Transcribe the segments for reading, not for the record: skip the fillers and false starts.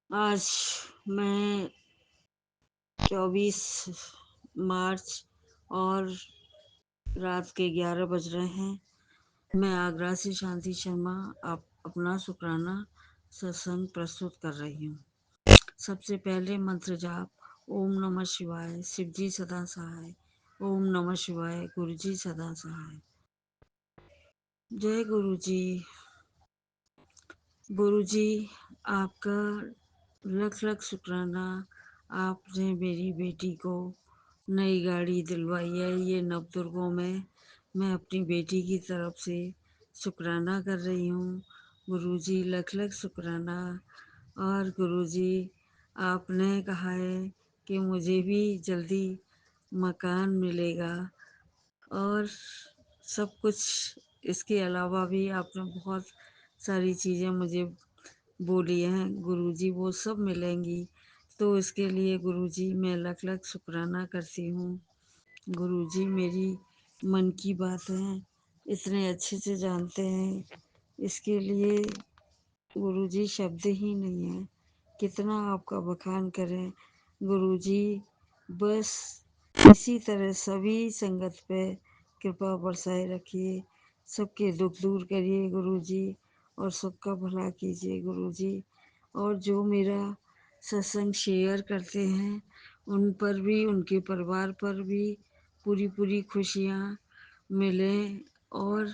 आज मैं 24 मार्च और रात के 11 बज रहे हैं। मैं आगरा से शांति शर्मा आप अपना शुक्राना सत्संग प्रस्तुत कर रही हूँ। सबसे पहले मंत्र जाप। ओम नमः शिवाय, शिवजी सदा सहाय। ओम नमः शिवाय, गुरुजी सदा सहाय। जय गुरुजी। गुरुजी, आपका लख लख शुक्राना। आपने मेरी बेटी को नई गाड़ी दिलवाई है। ये नवदुर्गों में मैं अपनी बेटी की तरफ से शुक्राना कर रही हूँ। गुरुजी, लख लख शुक्राना। और गुरुजी, आपने कहा है कि मुझे भी जल्दी मकान मिलेगा और सब कुछ। इसके अलावा भी आपने बहुत सारी चीज़ें मुझे बोली हैं गुरुजी, वो सब मिलेंगी। तो इसके लिए गुरुजी मैं लख लख शुक्राना करती हूँ। गुरुजी मेरी मन की बात है इतने अच्छे से जानते हैं। इसके लिए गुरुजी शब्द ही नहीं है, कितना आपका बखान करें। गुरुजी बस इसी तरह सभी संगत पे कृपा बरसाए रखिए, सबके दुख दूर करिए गुरुजी, और सबका भला कीजिए गुरुजी। और जो मेरा सत्संग शेयर करते हैं उन पर भी, उनके परिवार पर भी पूरी पूरी खुशियाँ मिलें। और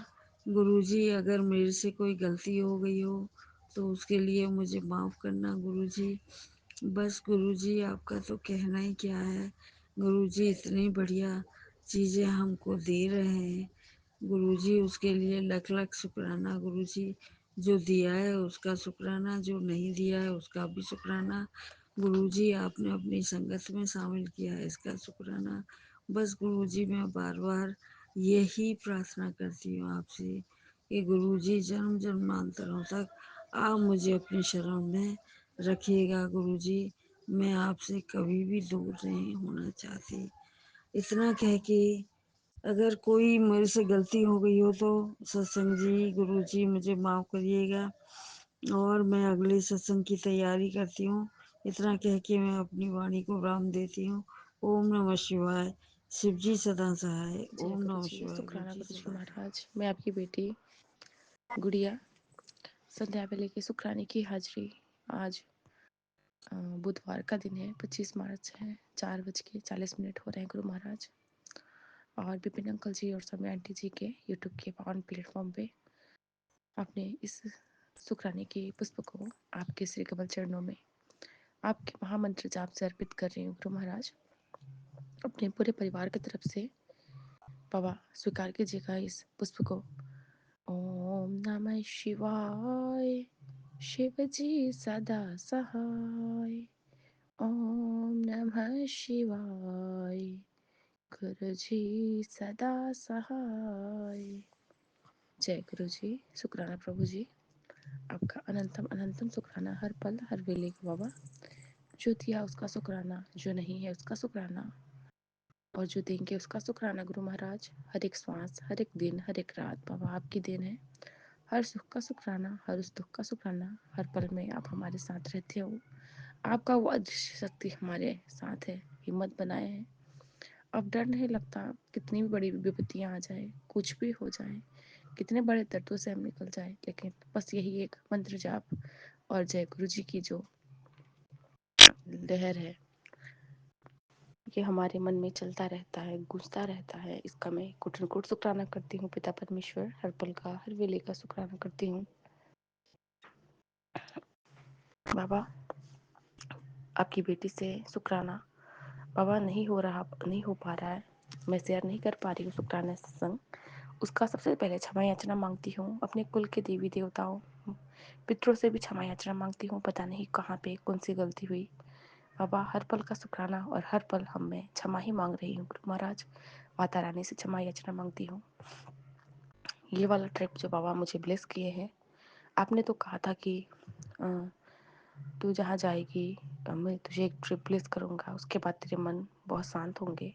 गुरुजी, अगर मेरे से कोई गलती हो गई हो तो उसके लिए मुझे माफ़ करना गुरुजी। बस गुरुजी, आपका तो कहना ही क्या है। गुरुजी इतनी बढ़िया चीज़ें हमको दे रहे हैं गुरुजी, उसके लिए लख लख शुक्राना गुरुजी। जो दिया है उसका शुक्राना, जो नहीं दिया है उसका भी शुक्राना। गुरुजी, आपने अपनी संगत में शामिल किया है इसका शुक्राना। बस गुरुजी, मैं बार बार यही प्रार्थना करती हूँ आपसे कि गुरुजी जन्म जन्मांतरों तक आप मुझे अपनी शरण में रखिएगा गुरुजी। मैं आपसे कभी भी दूर नहीं होना चाहती। इतना कह के, अगर कोई मेरे से गलती हो गई हो तो सत्संग जी, गुरुजी मुझे माफ़ करिएगा और मैं अगले सत्संग की तैयारी करती हूँ। इतना कह के मैं अपनी वाणी को विराम देती हूँ। ओम नमः शिवाय, शिवजी सदा सहाय। जय ओम गुरु नमः जी, शिवाय, शुक्राना गुरुजी गुरु जी सदा सहाय। महाराज। मैं आपकी बेटी गुड़िया संध्या वेले की शुक्राने की हाजिरी। आज बुधवार का दिन है, 25 मार्च है, 4:40 हो रहे हैं गुरु महाराज। और विपिन अंकल जी और समय आंटी जी के यूट्यूब के ऑन प्लेटफॉर्म पे आपने इस शुक्राने के पुष्प को आपके श्री कमल चरणों में आपके महामंत्र जाप से अर्पित कर रही हूँ गुरु महाराज। अपने पूरे परिवार की तरफ से बाबा स्वीकार कीजिएगा इस पुष्प को। ओम नमः शिवाय, शिवजी सदा सहाय। ओम नमः शिवाय, गुरुजी सदा सहाय। जय गुरु जी। शुक्राना प्रभु जी, आपका अनंतम अनंतम शुक्राना हर पल हर वेले को बाबा। जो दिया उसका शुक्राना, जो नहीं है उसका शुक्राना, और जो देंगे उसका शुक्राना गुरु महाराज। हर एक श्वास, हर एक दिन, हर एक रात बाबा आपकी देन है। हर सुख का शुक्राना, हर उस दुख का शुक्राना। हर पल में आप हमारे साथ रहते हो। आपका वो अदृश्य शक्ति हमारे साथ है, हिम्मत बनाए है। अब डर नहीं लगता, कितनी भी बड़ी विपत्तियां आ जाए, कुछ भी हो जाए, कितने बड़े दर्दों से हम निकल जाए, लेकिन बस यही एक मंत्र जाप और जय गुरु जी की जो लहर है, ये हमारे मन में चलता रहता है, गूंजता रहता है। इसका मैं कुटन कुट शुक्राना करती हूँ। पिता परमेश्वर हर पल का, हर वेले का शुक्राना करती हूँ बाबा। आपकी बेटी से शुक्राना बाबा नहीं हो पा रहा है, मैं शेयर नहीं कर पा रही हूँ शुक्राना सत्संग। उसका सबसे पहले क्षमा याचना मांगती हूँ अपने कुल के देवी देवताओं, पितरों से भी क्षमा याचना मांगती हूँ। पता नहीं कहाँ पे कौन सी गलती हुई बाबा। हर पल का शुक्राना और हर पल हम मैं क्षमा ही मांग रही हूँ गुरु महाराज। माता रानी से क्षमा याचना मांगती हूँ। ये वाला ट्रिप जो बाबा मुझे ब्लेस किए हैं, आपने तो कहा था कि तू जहाँ जाएगी मैं तुझे एक ट्रिप प्लेस करूँगा, उसके बाद तेरे मन बहुत शांत होंगे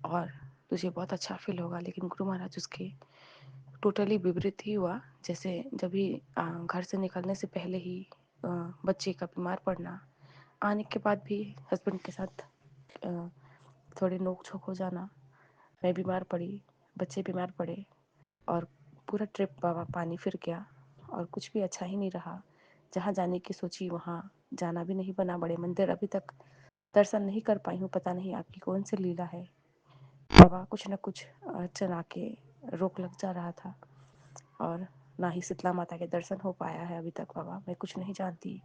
और तुझे बहुत अच्छा फील होगा। लेकिन गुरु महाराज उसके टोटली विपरीत ही हुआ। जैसे जब भी घर से निकलने से पहले ही बच्चे का बीमार पड़ना, आने के बाद भी हस्बैंड के साथ थोड़े नोक झोंक हो जाना, मैं बीमार पड़ी, बच्चे बीमार पड़े, और पूरा ट्रिप बाबा पानी फिर गया और कुछ भी अच्छा ही नहीं रहा। जहाँ जाने की सोची वहाँ जाना भी नहीं बना, बड़े मंदिर अभी तक दर्शन नहीं कर पाई हूँ। पता नहीं आपकी कौन सी लीला है बाबा, कुछ न कुछ अड़चन आके रोक लग जा रहा था, और ना ही शीतला माता के दर्शन हो पाया है अभी तक बाबा। मैं कुछ नहीं जानती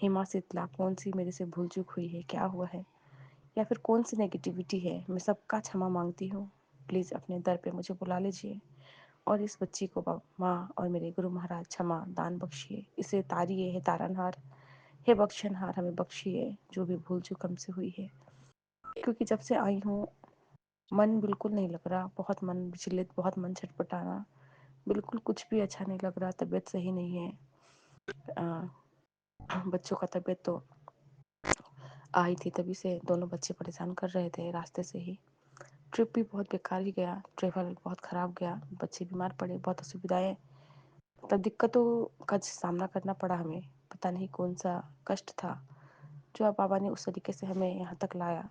हिमा शीतला कौन सी मेरे से भूल चूक हुई है, क्या हुआ है, या फिर कौन सी नेगेटिविटी है। मैं सबका क्षमा मांगती हूँ। प्लीज़ अपने दर पे मुझे बुला लीजिए और इस बच्ची को माँ और मेरे गुरु महाराज क्षमा दान बख्शिए, इसे तारिए है तारनहार, हे बख्शनहार हमें बख्शिए जो भी भूल चूक हमसे हुई है। क्योंकि जब से आई हूँ मन बिल्कुल नहीं लग रहा, बहुत मन विचलित, बहुत मन छटपटाना, बिल्कुल कुछ भी अच्छा नहीं लग रहा, तबीयत सही नहीं है। बच्चों का तबीयत तो आई थी तभी से दोनों बच्चे परेशान कर रहे थे रास्ते से ही। ट्रिप भी बहुत बेकार ही गया, ट्रेवल बहुत ख़राब गया, बच्चे बीमार पड़े, बहुत असुविधाएं, तब दिक्कतों का सामना करना पड़ा हमें। पता नहीं कौन सा कष्ट था जो आप बाबा ने उस तरीके से हमें यहाँ तक लाया,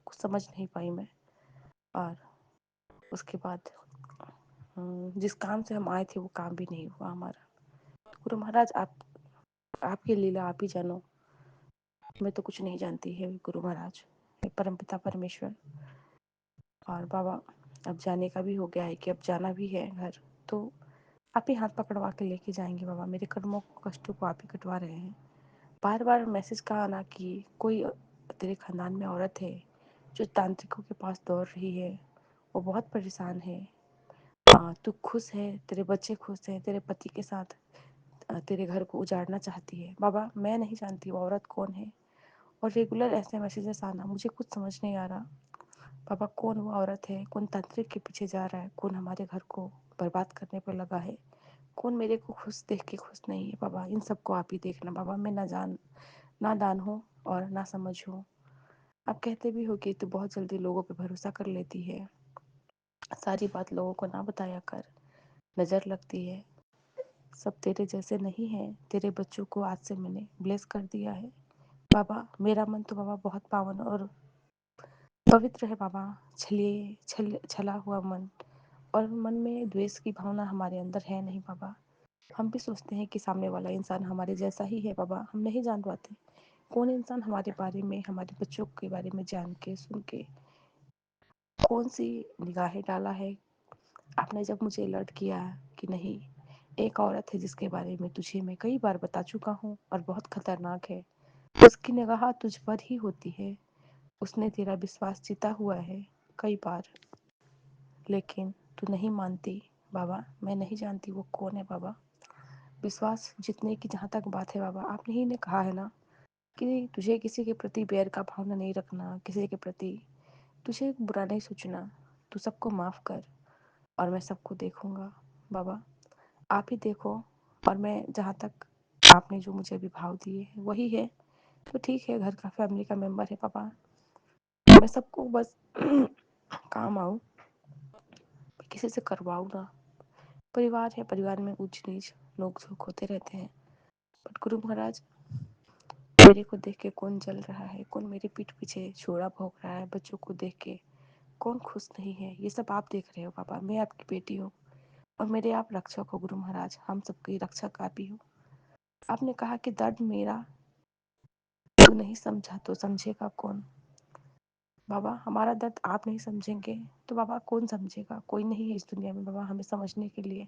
कुछ समझ नहीं पाई मैं। और उसके बाद जिस काम से हम आए थे वो काम भी नहीं हुआ हमारा। तो गुरु महाराज आपकी लीला आप ही जानो, मैं तो कुछ नहीं जानती है गुरु महाराज, हे परमपिता परमेश्वर। और बाबा अब जाने का भी हो गया है कि अब जाना भी है घर, तो आप ही हाथ पकड़वा के लेके जाएंगे बाबा। मेरे कर्मों को कष्टों को आप ही कटवा रहे हैं। बार बार मैसेज का आना कि कोई तेरे खानदान में औरत है जो तांत्रिकों के पास दौड़ रही है, वो बहुत परेशान है, तू खुश है, तेरे बच्चे खुश हैं, तेरे पति के साथ तेरे घर को उजाड़ना चाहती है। बाबा मैं नहीं जानती वो औरत कौन है, और रेगुलर ऐसे मैसेजेस आना, मुझे कुछ समझ नहीं आ रहा बाबा कौन वो औरत है, कौन तांत्रिक के पीछे जा रहा है, कौन हमारे घर को बर्बाद करने पर लगा है, कौन मेरे को खुश देख के खुश नहीं है। बाबा इन सबको आप ही देखना बाबा, मैं ना दान हूँ और ना समझ हूँ। आप कहते भी हो कि तू बहुत जल्दी लोगों पे भरोसा कर लेती है, सारी बात लोगों को ना बताया कर, नज़र लगती है, सब तेरे जैसे नहीं है। तेरे बच्चों को आज से मैंने ब्लेस कर दिया है बाबा। मेरा मन तो बाबा बहुत पावन और पवित्र है बाबा, छला हुआ मन, और मन में द्वेष की भावना हमारे अंदर है नहीं बाबा। हम भी सोचते हैं कि सामने वाला इंसान हमारे जैसा ही है बाबा, हम नहीं जान पाते कौन इंसान हमारे बारे में, हमारे बच्चों के बारे में जान के सुन के कौन सी निगाहें डाला है। आपने जब मुझे अलर्ट किया कि नहीं, एक औरत है जिसके बारे में तुझे मैं कई बार बता चुका हूँ और बहुत खतरनाक है, उसकी निगाह तुझ पर ही होती है, उसने तेरा विश्वास जीता हुआ है कई बार, लेकिन तू नहीं मानती बाबा। मैं नहीं जानती वो कौन है बाबा। विश्वास जीतने की जहाँ तक बात है बाबा, आपने ही ने कहा है ना कि तुझे किसी के प्रति बैर का भावना नहीं रखना, किसी के प्रति तुझे बुरा नहीं सोचना, तू सबको माफ़ कर और मैं सबको देखूंगा बाबा। आप ही देखो, और मैं जहाँ तक आपने जो मुझे अभी भाव दिए है वही है, तो ठीक है, घर का फैमिली का मेंबर है पापा, मैं सबको बस काम आऊँ, किसी से करवाऊँ ना। परिवार है, परिवार में ऊंच नीच नोक झोंक होते रहते हैं, बट गुरु महाराज मेरे को देख के कौन जल रहा है, कौन मेरे पीठ पीछे छोड़ा भोंक रहा है, बच्चों को देख के कौन खुश नहीं है, ये सब आप देख रहे हो पापा। मैं आपकी बेटी हूँ और मेरे आप रक्षक हो गुरु महाराज, हम सबके रक्षक आप ही हो। आपने कहा कि दर्द मेरा तू नहीं समझा तो समझेगा कौन। बाबा हमारा दर्द आप नहीं समझेंगे तो बाबा कौन समझेगा, कोई नहीं है इस दुनिया में बाबा हमें समझने के लिए।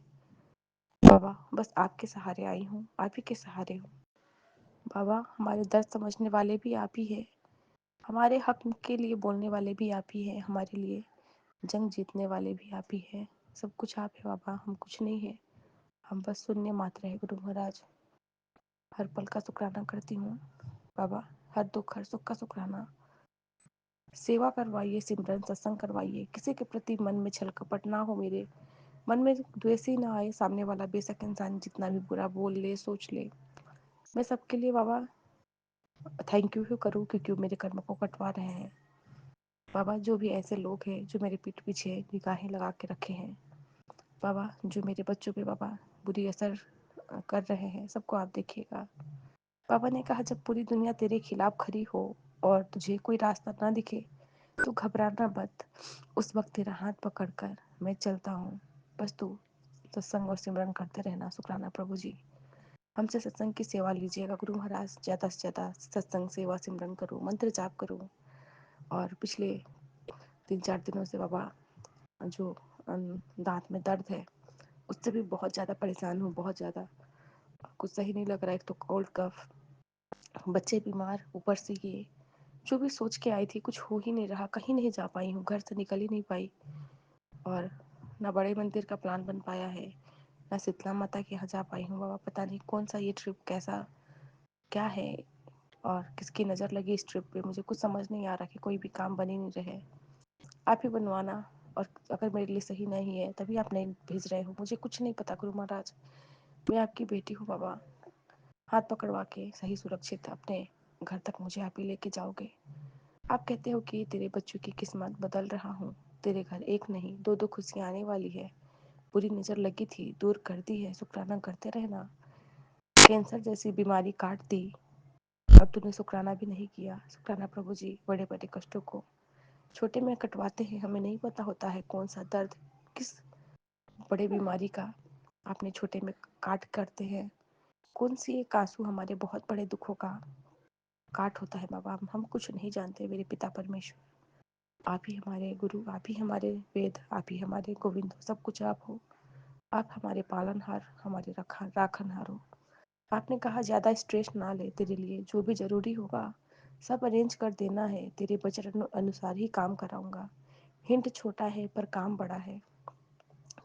बाबा बस आपके सहारे आई हूँ, आप ही के सहारे हूँ बाबा। हमारे दर्द समझने वाले भी आप ही है, हमारे हक के लिए बोलने वाले भी आप ही हैं, हमारे लिए जंग जीतने वाले भी आप ही हैं। सब कुछ आप है बाबा, हम कुछ नहीं है, हम बस शून्य मात्र है गुरु महाराज। हर पल का शुक्राना करती हूँ बाबा, हर दुख हर सुख का शुक्राना। सेवा करवाइए, सिमरन सत्संग करवाइए, किसी के प्रति मन में छल कपट ना हो, मेरे मन में द्वेष ही ना आए। सामने वाला बेशक इंसान जितना भी बुरा बोल ले सोच ले, मैं सबके लिए बाबा थैंक यू ही करूँ, क्योंकि मेरे कर्म को कटवा रहे हैं बाबा। जो भी ऐसे लोग हैं जो मेरे पीठ पीछे निगाहें लगा के रखे हैं बाबा, जो मेरे बच्चों पे बाबा बुरी असर कर रहे हैं, सबको आप देखिएगा बाबा ने कहा, जब पूरी दुनिया तेरे खिलाफ खड़ी हो और तुझे कोई रास्ता ना दिखे तो घबराना मत। उस वक्त तेरा हाथ पकड़कर मैं चलता हूँ। बस तू सत्संग और सिमरन करते रहना। शुक्राना प्रभु जी। हमसे सत्संग की सेवा लीजिएगा गुरु महाराज। ज़्यादा से ज़्यादा सत्संग सेवा सिमरन करूँ, मंत्र जाप करूँ। और पिछले 3-4 दिनों से बाबा जो दांत में दर्द है उससे भी बहुत ज़्यादा परेशान हूँ, बहुत ज़्यादा। कुछ सही नहीं लग रहा है। एक तो कोल्ड कफ, बच्चे बीमार, ऊपर से ये जो भी सोच के आई थी कुछ हो ही नहीं रहा। कहीं नहीं जा पाई हूँ, घर से निकल ही नहीं पाई। और ना बड़े मंदिर का प्लान बन पाया है, ना शीतला माता के यहाँ जा पाई हूँ। बाबा पता नहीं कौन सा ये ट्रिप कैसा क्या है और किसकी नज़र लगी इस ट्रिप पे, मुझे कुछ समझ नहीं आ रहा कि कोई भी काम बन ही नहीं रहे। आप ही बनवाना। और अगर मेरे लिए सही नहीं है तभी आप नहीं भेज रहे हो, मुझे कुछ नहीं पता गुरु महाराज। मैं आपकी बेटी हूँ बाबा। हाथ पकड़वा के सही सुरक्षित अपने घर तक मुझे आप ही लेके जाओगे। आप कहते हो कि तेरे बच्चों की किस्मत बदल रहा हूँ। तेरे घर एक नहीं दो दो खुशियाँ आने वाली है। बुरी नज़र लगी थी, दूर कर दी है। शुक्राना करते रहना। कैंसर जैसी बीमारी काट दी और तूने शुक्राना भी नहीं किया। शुक्राना प्रभु जी। बड़े बड़े कष्टों को छोटे में कटवाते हैं। हमें नहीं पता होता है कौन सा दर्द किस बड़े बीमारी का आपने छोटे में काट करते हैं। कौन सी एक आंसू हमारे बहुत बड़े दुखों का काट होता है बाबा। हम कुछ नहीं जानते मेरे पिता परमेश्वर। आप ही हमारे गुरु, आप ही हमारे वेद, आप ही हमारे गोविंद, सब कुछ आप हो। आप हमारे पालनहार, हमारे राखनहार हो। आपने कहा ज़्यादा स्ट्रेस ना ले, तेरे लिए जो भी ज़रूरी होगा सब अरेंज कर देना है। तेरे बजट अनुसार ही काम कराऊंगा। हिंट छोटा है पर काम बड़ा है।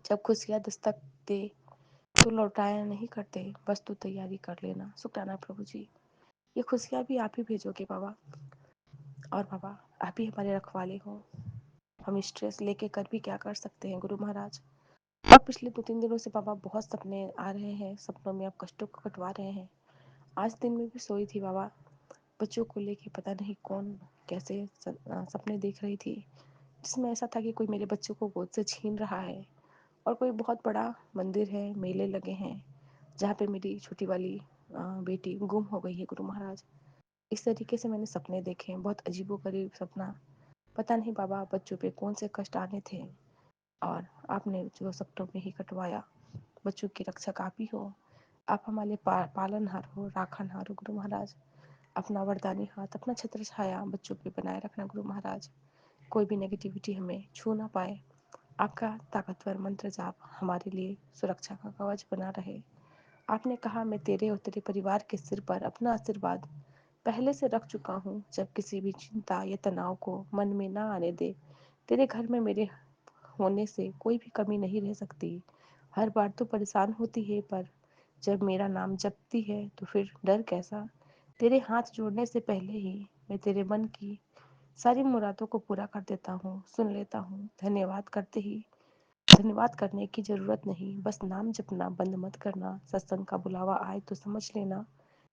जब खुशियाँ दस्तक दे तो लौटाया नहीं करते, बस तू तैयारी कर लेना। शुक्राना प्रभु जी। ये खुशियाँ भी आप ही भेजोगे बाबा। और बाबा आप ही हमारे रखवाले हो। हम स्ट्रेस लेके कर भी क्या कर सकते हैं गुरु महाराज। और पिछले 2-3 दिनों से बाबा बहुत सपने आ रहे हैं। सपनों में आप कष्टों को कटवा रहे हैं। आज दिन में भी सोई थी बाबा, बच्चों को लेके पता नहीं कौन कैसे सपने देख रही थी, जिसमें ऐसा था कि कोई मेरे बच्चों को गोद से छीन रहा है। और कोई बहुत बड़ा मंदिर है, मेले लगे हैं जहाँ पे मेरी छोटी वाली बेटी गुम हो गई है गुरु महाराज। इस तरीके से मैंने सपने देखे हैं, बहुत अजीबोगरीब सपना। पता नहीं बाबा बच्चों पे कौन से कष्ट आने थे और आपने जो सपनों में ही कटवाया। बच्चों के रक्षक आप ही हो। आप हमारे पालनहार हो, राखनहार हो गुरु महाराज। अपना वरदानी हाथ, अपना छत्र छाया बच्चों पे बनाए रखना गुरु महाराज। कोई भी नेगेटिविटी हमें छू ना पाए। आपका ताकतवर मंत्र जाप हमारे लिए सुरक्षा का कवच बना रहे। आपने कहा, मैं तेरे और तेरे परिवार के सिर पर अपना आशीर्वाद पहले से रख चुका हूँ। जब किसी भी चिंता या तनाव को मन में ना आने दे। तेरे घर में मेरे होने से कोई भी कमी नहीं रह सकती। हर बार तो परेशान होती है, पर जब मेरा नाम जपती है तो फिर डर कैसा। तेरे हाथ जोड़ने से पहले ही मैं तेरे मन की सारी मुरादों को पूरा कर देता हूँ, सुन लेता हूँ। धन्यवाद करने की जरूरत नहीं, बस नाम जपना बंद मत करना। सत्संग का बुलावा आए तो समझ लेना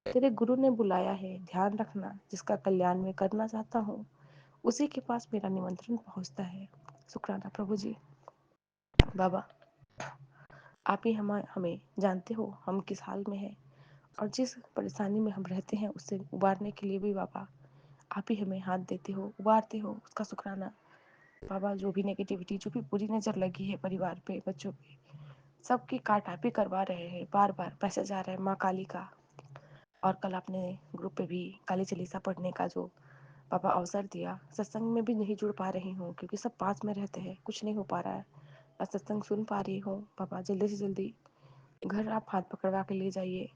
तेरे गुरु ने बुलाया है। ध्यान रखना, जिसका कल्याण मैं करना चाहता हूँ उसी के पास मेरा निमंत्रण पहुँचता है। शुक्राना प्रभु जी। बाबा आप ही हमें जानते हो हम किस हाल में हैं और जिस परेशानी में हम रहते हैं उससे उबारने के लिए भी बाबा आप ही हमें हाथ देते हो, उबारते हो। उसका शुक्राना बाबा। जो भी नेगेटिविटी, जो भी बुरी नज़र लगी है परिवार पे, बच्चों पे, सबकी काट आप ही करवा रहे हैं। बार बार मैसेज आ रहा है माँ काली का। और कल आपने ग्रुप पे भी काली चालीसा पढ़ने का जो पापा अवसर दिया, सत्संग में भी नहीं जुड़ पा रही हूँ क्योंकि सब पास में रहते हैं, कुछ नहीं हो पा रहा है। और सत्संग सुन पा रही हूँ। पापा जल्दी से जल्दी घर आप हाथ पकड़वा के ले जाइए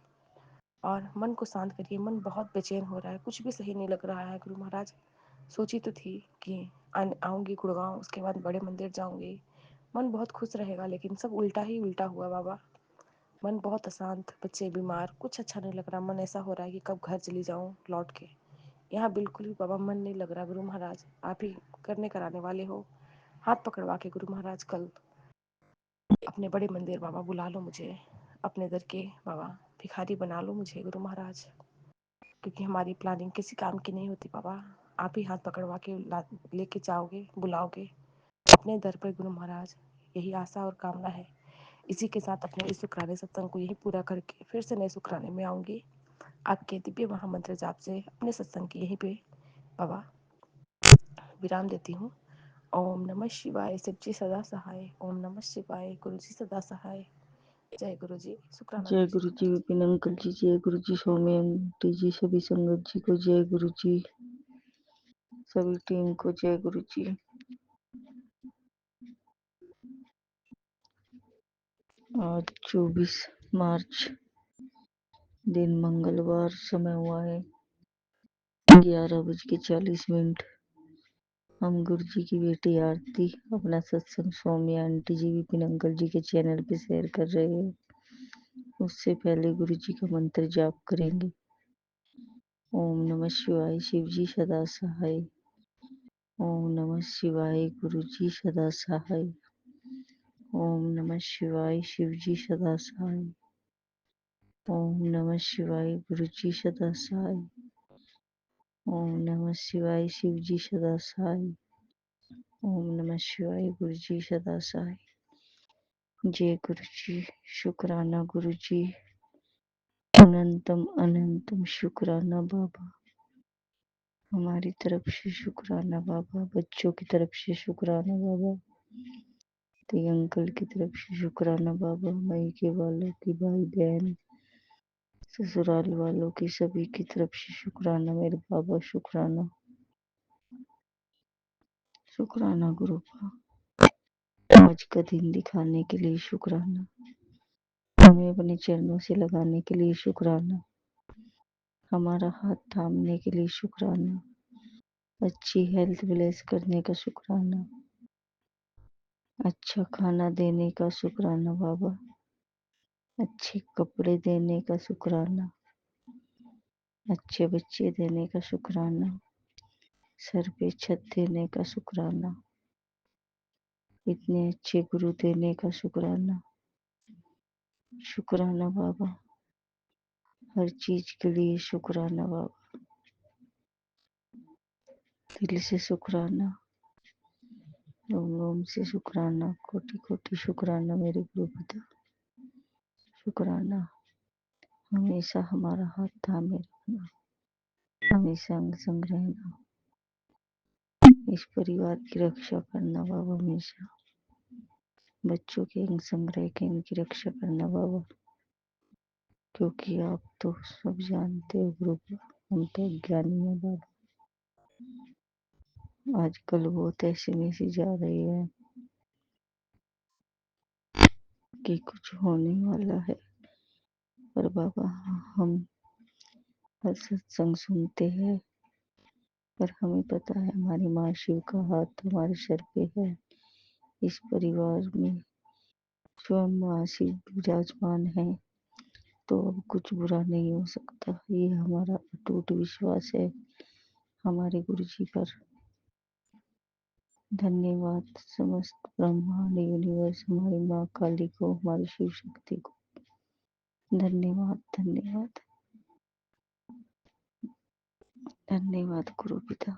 और मन को शांत करिए। मन बहुत बेचैन हो रहा है, कुछ भी सही नहीं लग रहा है गुरु महाराज। सोची तो थी कि आऊँगी गुड़गांव, उसके बाद बड़े मंदिर जाऊँगी, मन बहुत खुश रहेगा, लेकिन सब उल्टा ही उल्टा हुआ बाबा। मन बहुत अशांत, बच्चे बीमार, कुछ अच्छा नहीं लग रहा। मन ऐसा हो रहा है कि कब घर चली जाऊँ लौट के। यहाँ बिल्कुल भी बाबा मन नहीं लग रहा गुरु महाराज। आप ही करने कराने वाले हो। हाथ पकड़वा के गुरु महाराज कल अपने बड़े मंदिर बाबा बुला लो मुझे। अपने दर के बाबा भिखारी बना लो मुझे गुरु महाराज, क्योंकि हमारी प्लानिंग किसी काम की नहीं होती बाबा। आप ही हाथ पकड़वा के लेके जाओगे, बुलाओगे अपने दर पर गुरु महाराज। यही आशा और कामना है। इसी के साथ अपने इस शुक्राने सत्संग को यही पूरा करके फिर से नए शुक्राने में आऊँगी। आपके दिव्य महामंत्र जाप से अपने सत्संग की यहीं पे बाबा विराम देती हूँ। ओम नमः शिवाय, शिव जी सदा सहाय। ओम नमः शिवाय, गुरु जी सदा सहाय। जय गुरु जी, शुक्राना जय गुरु जी गुरु जी, महाराज। विपिन अंकल जी, जय गुरु जी, सौम्य आंटी जी, सभी संगत जी को जय गुरु जी, सभी टीम को जय गुरु जी। आज 24 मार्च दिन मंगलवार, समय हुआ है 11:40। हम गुरु जी की बेटी आरती अपना सत्संग सौम्या आंटी जी, विपिन अंकल जी के चैनल पे शेयर कर रहे हैं। उससे पहले गुरु जी का मंत्र जाप करेंगे। ओम नमः शिवाय, शिव जी सदा सहाय। ओम नमः शिवाय, गुरु जी सदा सहाय। ओम नमः शिवाय, शिव जी सदा सहाय। ओम नमः शिवाय, गुरु जी सदा सहाय। ओम नमः शिवाय, शिव जी सदा सहाय। ओम नमः शिवाय, गुरु जी सदा सहाय। जय गुरु जी, शुक्राना गुरु जी, अनंतम अनंतम शुक्राना बाबा। हमारी तरफ से शुक्राना बाबा, बच्चों की तरफ से शुक्राना बाबा, ते अंकल की तरफ से शुक्राना बाबा, मई के वालों की, भाई बहन ससुराल वालों की, सभी की तरफ से शुक्राना मेरे बाबा, शुक्राना शुक्राना गुरु का आज का दिन दिखाने के लिए शुक्राना, हमें अपने चरणों से लगाने के लिए शुक्राना, हमारा हाथ थामने के लिए शुक्राना, अच्छी हेल्थ ब्लेस करने का शुक्राना, अच्छा खाना देने का शुक्राना बाबा, अच्छे कपड़े देने का शुक्राना, अच्छे बच्चे देने का शुक्राना, सर पे छत देने का शुक्राना, इतने अच्छे गुरु देने का शुक्राना, शुक्राना बाबा, हर चीज के लिए शुक्राना बाबा, दिल से शुक्राना, रोम रोम से शुक्राना, कोटि कोटि शुक्राना मेरे गुरु पिता, शुक्राना, हमेशा हमारा हाथ थामे रखना, हमेशा अंग संग रहना, इस परिवार की रक्षा करना बाबा, हमेशा बच्चों के अंग संग रह के इनकी रक्षा करना बाबा, क्योंकि आप तो सब जानते हो गुरु, हम तो ज्ञानी है बाबा। आजकल बहुत ऐसे मैसेज आ रहे हैं कि कुछ होने वाला है, पर बाबा हम हर सत्संग सुनते हैं, पर हमें पता है हमारी माँ शिव का हाथ हमारे सर पे है, इस परिवार में स्वयं माँ शिव विराजमान है, तो अब कुछ बुरा नहीं हो सकता। ये हमारा अटूट विश्वास है हमारे गुरु जी पर। धन्यवाद समस्त ब्रह्मांड यूनिवर्स, हमारी माँ काली को, हमारी शिव शक्ति को धन्यवाद धन्यवाद धन्यवाद गुरु पिता।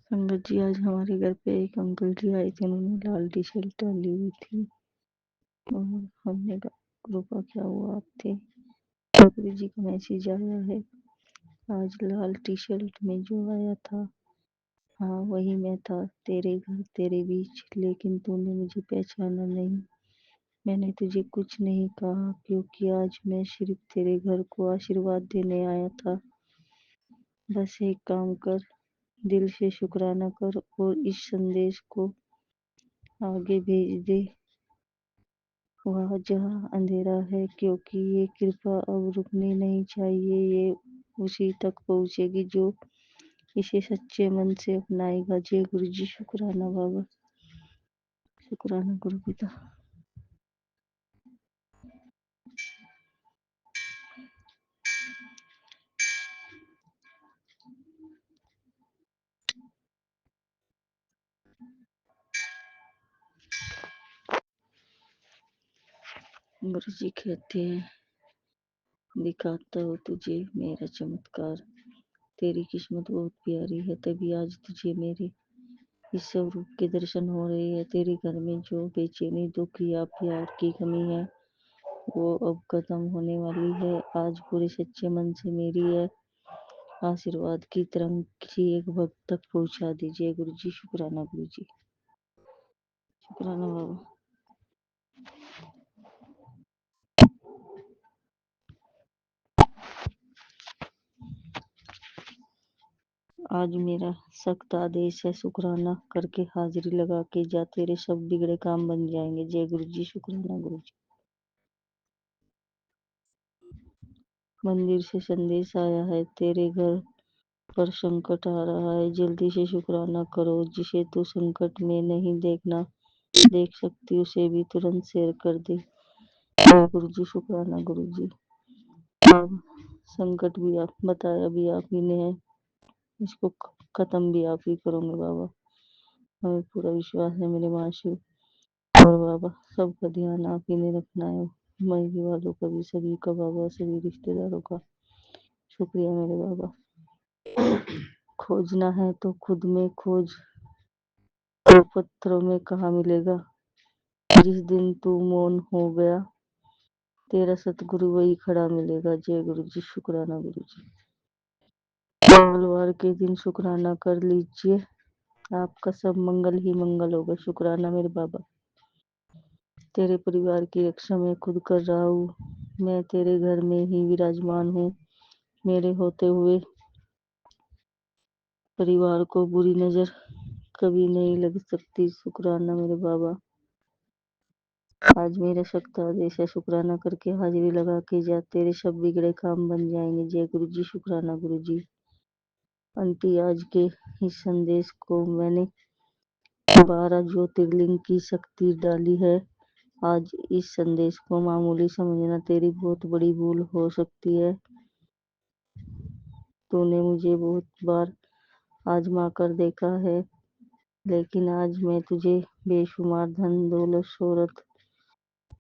संगत जी, आज हमारे घर पे एक अंकल जी आए थे, उन्होंने लाल टी शर्ट डाली हुई थी और हमने कहा गुरु का क्या हुआ, आप थे? तो गुरु जी का मैसेज आया है, आज लाल टी शर्ट में जो आया था, हाँ वही मैं था, तेरे घर तेरे बीच, लेकिन तूने मुझे पहचाना नहीं। मैंने तुझे कुछ नहीं कहा, क्योंकि आज मैं सिर्फ तेरे घर को आशीर्वाद देने आया था। बस एक काम कर, दिल से शुक्राना कर और इस संदेश को आगे भेज दे वहाँ जहाँ अंधेरा है, क्योंकि ये कृपा अब रुकनी नहीं चाहिए, ये उसी तक पहुँचेगी जो इसे सच्चे मन से अपनाएगा। जय गुरु जी, शुक्राना बाबा, शुक्राना गुरु पिता। गुरु जी कहते हैं, दिखाता हूँ तुझे मेरा चमत्कार, तेरी किस्मत बहुत प्यारी है, तभी आज तुझे मेरे इस स्वरूप के दर्शन हो रहे हैं। तेरे घर में जो बेचैनी, दुख या प्यार की कमी है वो अब खत्म होने वाली है। आज पूरे सच्चे मन से मेरी है आशीर्वाद की तरंग किसी एक भक्त तक पहुंचा दीजिए। गुरु जी शुक्राना। गुरु जी शुक्राना बाबा। आज मेरा सख्त आदेश है, शुक्राना करके हाजिरी लगा के जा, तेरे सब बिगड़े काम बन जाएंगे। जय गुरु जी शुक्राना। गुरु जी मंदिर से संदेश आया है, तेरे घर पर संकट आ रहा है। जल्दी से शुक्राना करो। जिसे तू संकट में नहीं देखना देख सकती उसे भी तुरंत शेयर कर दे। गुरु जी शुक्राना। गुरु जी अब संकट भी आप बताया भी आप ही ने है, इसको खत्म भी आप ही करोगे बाबा। हमें पूरा विश्वास है मेरे महाशिव। और बाबा सबका ध्यान आप ही ने रखना है, मरने वालों का भी, सभी का बाबा, सभी रिश्तेदारों का। शुक्रिया मेरे बाबा। खोजना है तो खुद में खोज, तो पत्थरों में कहाँ मिलेगा। जिस दिन तू मौन हो गया तेरा सतगुरु वही खड़ा मिलेगा। जय गुरु जी शुक्राना। गुरु जी मंगलवार के दिन शुक्राना कर लीजिए, आपका सब मंगल ही मंगल होगा। शुक्राना मेरे बाबा। तेरे परिवार की रक्षा मैं खुद कर रहा हूँ, मैं तेरे घर में ही विराजमान हूँ। मेरे होते हुए परिवार को बुरी नजर कभी नहीं लग सकती। शुक्राना मेरे बाबा। आज मेरा सख्त आदेश है, शुक्राना करके हाजिरी लगा के जा, तेरे सब बिगड़े काम बन जाएंगे। जय गुरु जी शुक्राना। गुरु जी आंटी आज के इस संदेश को मैंने 12 ज्योतिर्लिंग की शक्ति डाली है। आज इस संदेश को मामूली समझना तेरी बहुत बड़ी भूल हो सकती है। तूने मुझे बहुत बार आजमा कर देखा है, लेकिन आज मैं तुझे बेशुमार धन दौलत शोहरत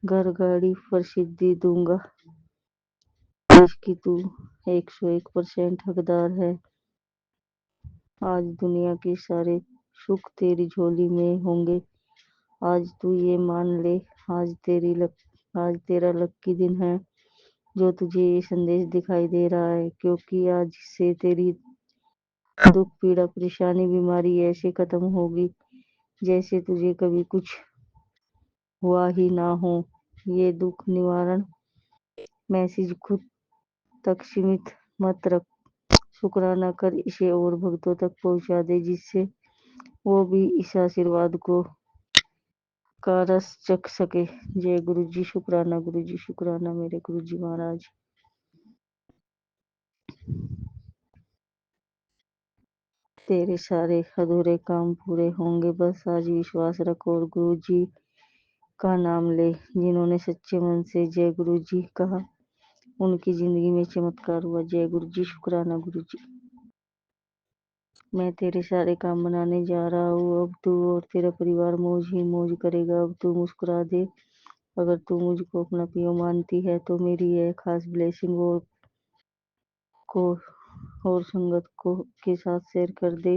घर गाड़ी प्रसिद्धि दूंगा, जिसकी तू 101% हकदार है। आज दुनिया के सारे सुख तेरी झोली में होंगे। आज तू ये मान ले, आज तेरा लकी दिन है जो तुझे ये संदेश दिखाई दे रहा है, क्योंकि आज से तेरी दुख पीड़ा परेशानी बीमारी ऐसे खत्म होगी जैसे तुझे कभी कुछ हुआ ही ना हो। ये दुख निवारण मैसेज खुद तक सीमित मत रख, शुक्राना कर इसे और भक्तों तक पहुंचा दे, जिससे वो भी इस आशीर्वाद को का रस चख सके। जय गुरु जी शुक्राना। गुरु जी शुक्राना मेरे गुरु जी महाराज। तेरे सारे अधूरे काम पूरे होंगे, बस आज विश्वास रखो और गुरु जी का नाम ले। जिन्होंने सच्चे मन से जय गुरु जी कहा उनकी जिंदगी में चमत्कार हुआ। जय गुरु जी शुक्राना। गुरु जी मैं तेरे सारे काम बनाने जा रहा हूँ, अब तू और तेरा परिवार मौज ही मौज करेगा। अब तू मुस्कुरा दे। अगर तू मुझको अपना पीओ मानती है तो मेरी यह खास ब्लेसिंग को और संगत को के साथ शेयर कर दे।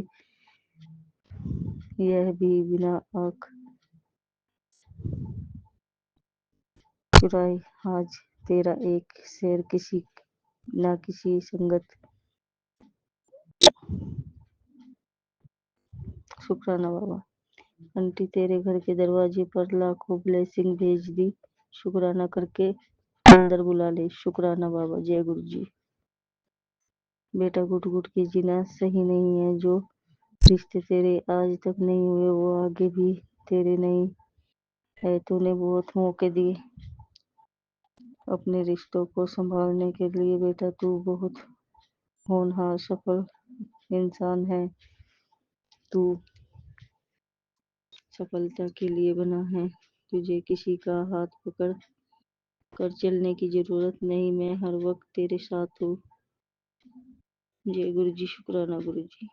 यह भी बिना आँख चुराए। आज तेरा एक शेर किसी ना किसी संगत। शुक्राना बाबा। आंटी तेरे घर के दरवाजे पर लाखों ब्लेसिंग भेज दी, शुक्राना करके अंदर बुला ले। शुक्राना बाबा। जय गुरु जी। बेटा घुट घुट के जीना सही नहीं है, जो रिश्ते तेरे आज तक नहीं हुए वो आगे भी तेरे नहीं है। तूने बहुत मौके दिए अपने रिश्तों को संभालने के लिए। बेटा तू बहुत होनहार सफल इंसान है। तू सफलता के लिए बना है। तुझे किसी का हाथ पकड़ कर चलने की जरूरत नहीं, मैं हर वक्त तेरे साथ हूँ। जय गुरु जी शुक्राना। गुरु जी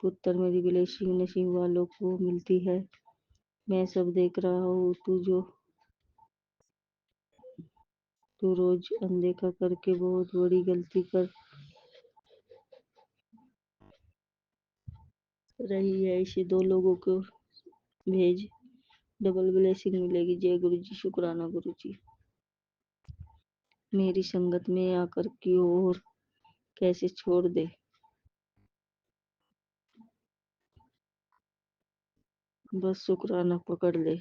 पुत्र मेरी ब्लेसिंग नसीब वालों को मिलती है, मैं सब देख रहा हूँ। तू रोज अनदेखा करके बहुत बड़ी गलती कर रही है, इसे 2 लोगों को भेज, डबल ब्लेसिंग मिलेगी। जय गुरु जी, शुक्राना गुरु जी। मेरी संगत में आकर की और कैसे छोड़ दे, बस शुक्राना पकड़ ले।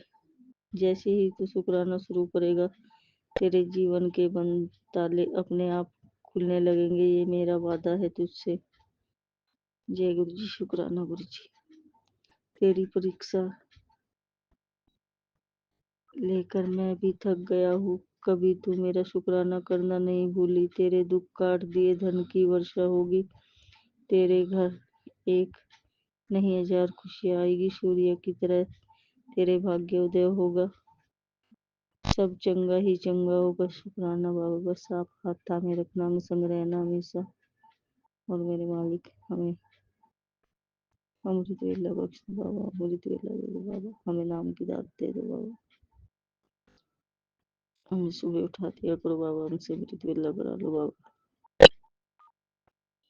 जैसे ही तू शुक्राना शुरू करेगा, तेरे जीवन के बंद ताले अपने आप खुलने लगेंगे, ये मेरा वादा है तुझसे। जय गुरु जी, शुक्राना गुरु जी। तेरी परीक्षा लेकर मैं भी थक गया हूँ, कभी तू मेरा शुक्राना करना नहीं भूली। तेरे दुख काट दिए, धन की वर्षा होगी, तेरे घर एक नहीं 1000 खुशियाँ आएगी, सूर्य की तरह तेरे भाग्य उदय होगा, सब चंगा ही चंगा होगा। शुक्राना बाबा, बस आप हाथ थामे रखना, हमें संग रहना हमेशा। और मेरे मालिक, हमें अमृत वेला बख्श दो बाबा, अमृत वेला दे दो बाबा, हमें नाम की दात दे दो बाबा। हमें सुबह उठा दिया करो बाबा, हमसे अमृत वेला करा लो बाबा।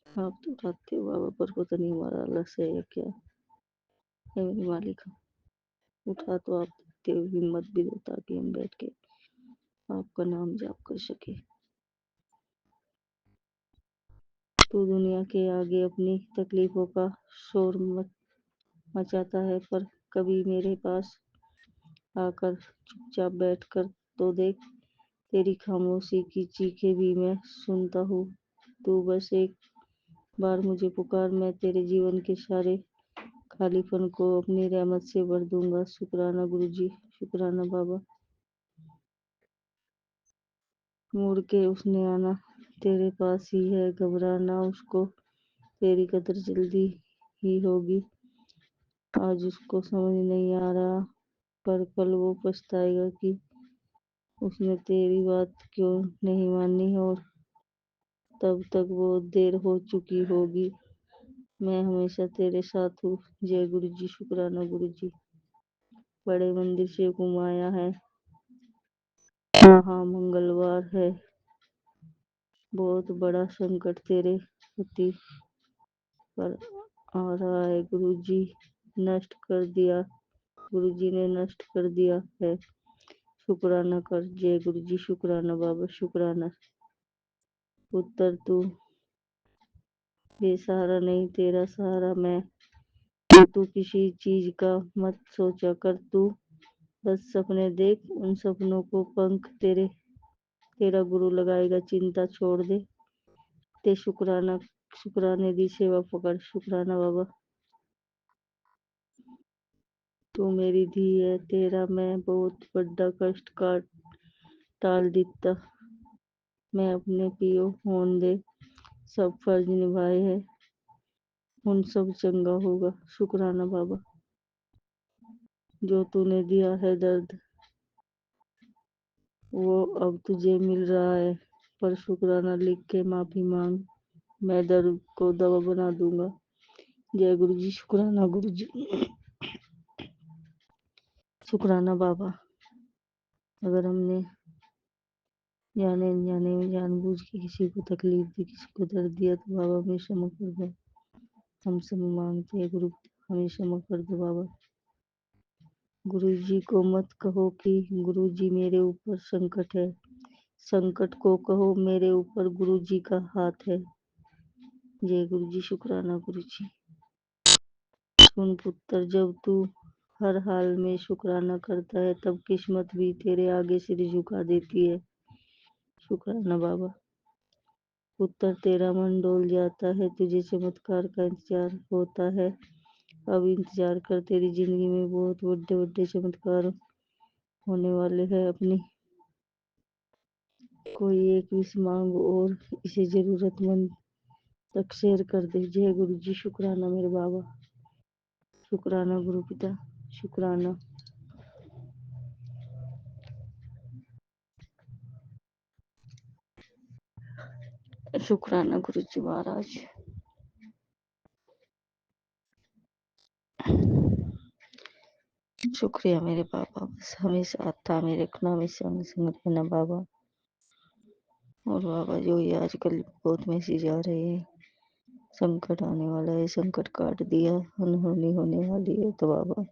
आप तो उठाते हो बाबा, पर पता नहीं हमारा आलस है या क्या है। मेरे मालिक, उठा तो आप देते हो, हिम्मत भी दो ताकि हम बैठ के आपका नाम जाप कर सके। तू दुनिया के आगे अपनी तकलीफों का शोर मचाता है, पर कभी मेरे पास आकर चुपचाप बैठकर तो देख, तेरी खामोशी की चीखें भी मैं सुनता हूँ। तू बस एक बार मुझे पुकार, मैं तेरे जीवन के सारे खालीपन को अपनी रहमत से भर दूंगा। शुक्राना गुरु जी, शुक्राना बाबा। मुड़ के उसने आना तेरे पास ही है, घबराना उसको, तेरी कदर जल्दी ही होगी। आज उसको समझ नहीं आ रहा, पर कल वो पछताएगा कि उसने तेरी बात क्यों नहीं मानी, और तब तक वो देर हो चुकी होगी। मैं हमेशा तेरे साथ हूँ। जय गुरु जी, शुक्राना गुरु जी। बड़े मंदिर से घुमाया है, हाँ मंगलवार है, बहुत बड़ा संकट तेरे पति पर आ रहा है। गुरु जी नष्ट कर दिया, गुरु जी ने नष्ट कर दिया है। शुक्राना कर। जय गुरु जी, शुक्राना बाबा, शुक्राना। पुत्र तू बेसहारा नहीं, तेरा सहारा मैं। तू किसी चीज का मत सोचा कर, तू बस सपने देख, उन सपनों को पंख तेरा गुरु लगाएगा। चिंता छोड़ दे, ते शुक्राने दी सेवा पकड़। शुक्राना बाबा, तू मेरी धी है, तेरा मैं बहुत बड़ा कष्ट काट टाल दिता। मैं अपने पियो होन दे सब फर्ज निभाए हैं, उन सब चंगा होगा। शुक्राना बाबा, जो तूने दिया है दर्द वो अब तुझे मिल रहा है, पर शुक्राना लिख के माफी मांग, मैं दर्द को दवा बना दूंगा। जय गुरु जी, शुक्राना गुरु जी, शुक्राना बाबा। अगर हमने जाने अनजाने में जानबूझ के किसी को तकलीफ दी, किसी को दर्द दिया, तो बाबा हमें क्षमा कर दो। हम सब मांगते हैं गुरु, हमें क्षमा कर दो बाबा। गुरु जी को मत कहो कि गुरु जी मेरे ऊपर संकट है, संकट को कहो मेरे ऊपर गुरु जी का हाथ है। जय गुरु जी, शुक्राना गुरु जी। सुन पुत्र, जब तू हर हाल में शुक्राना करता है, तब किस्मत भी तेरे आगे सिर झुका देती है। शुक्राना बाबा। पुत्र, तेरा मन डोल जाता है, तुझे चमत्कार का इंतजार होता है। अब इंतजार कर, तेरी जिंदगी में बहुत बड़े बड़े चमत्कार होने वाले हैं। अपनी कोई एक विश मांग और इसे जरूरतमंद तक शेयर कर दे। जय गुरु जी, शुक्राना मेरे बाबा, शुक्राना गुरु पिता, शुक्राना। शुक्राना गुरु जी महाराज। शुक्रिया मेरे बाबा, बस हमेशा आता मेरे रखना, हमेशा संग संग रहना बाबा। और बाबा, जो ये आजकल बहुत मैसेज आ रहे हैं संकट आने वाला है, संकट काट दिया, अनहोनी होने वाली है। तो बाबा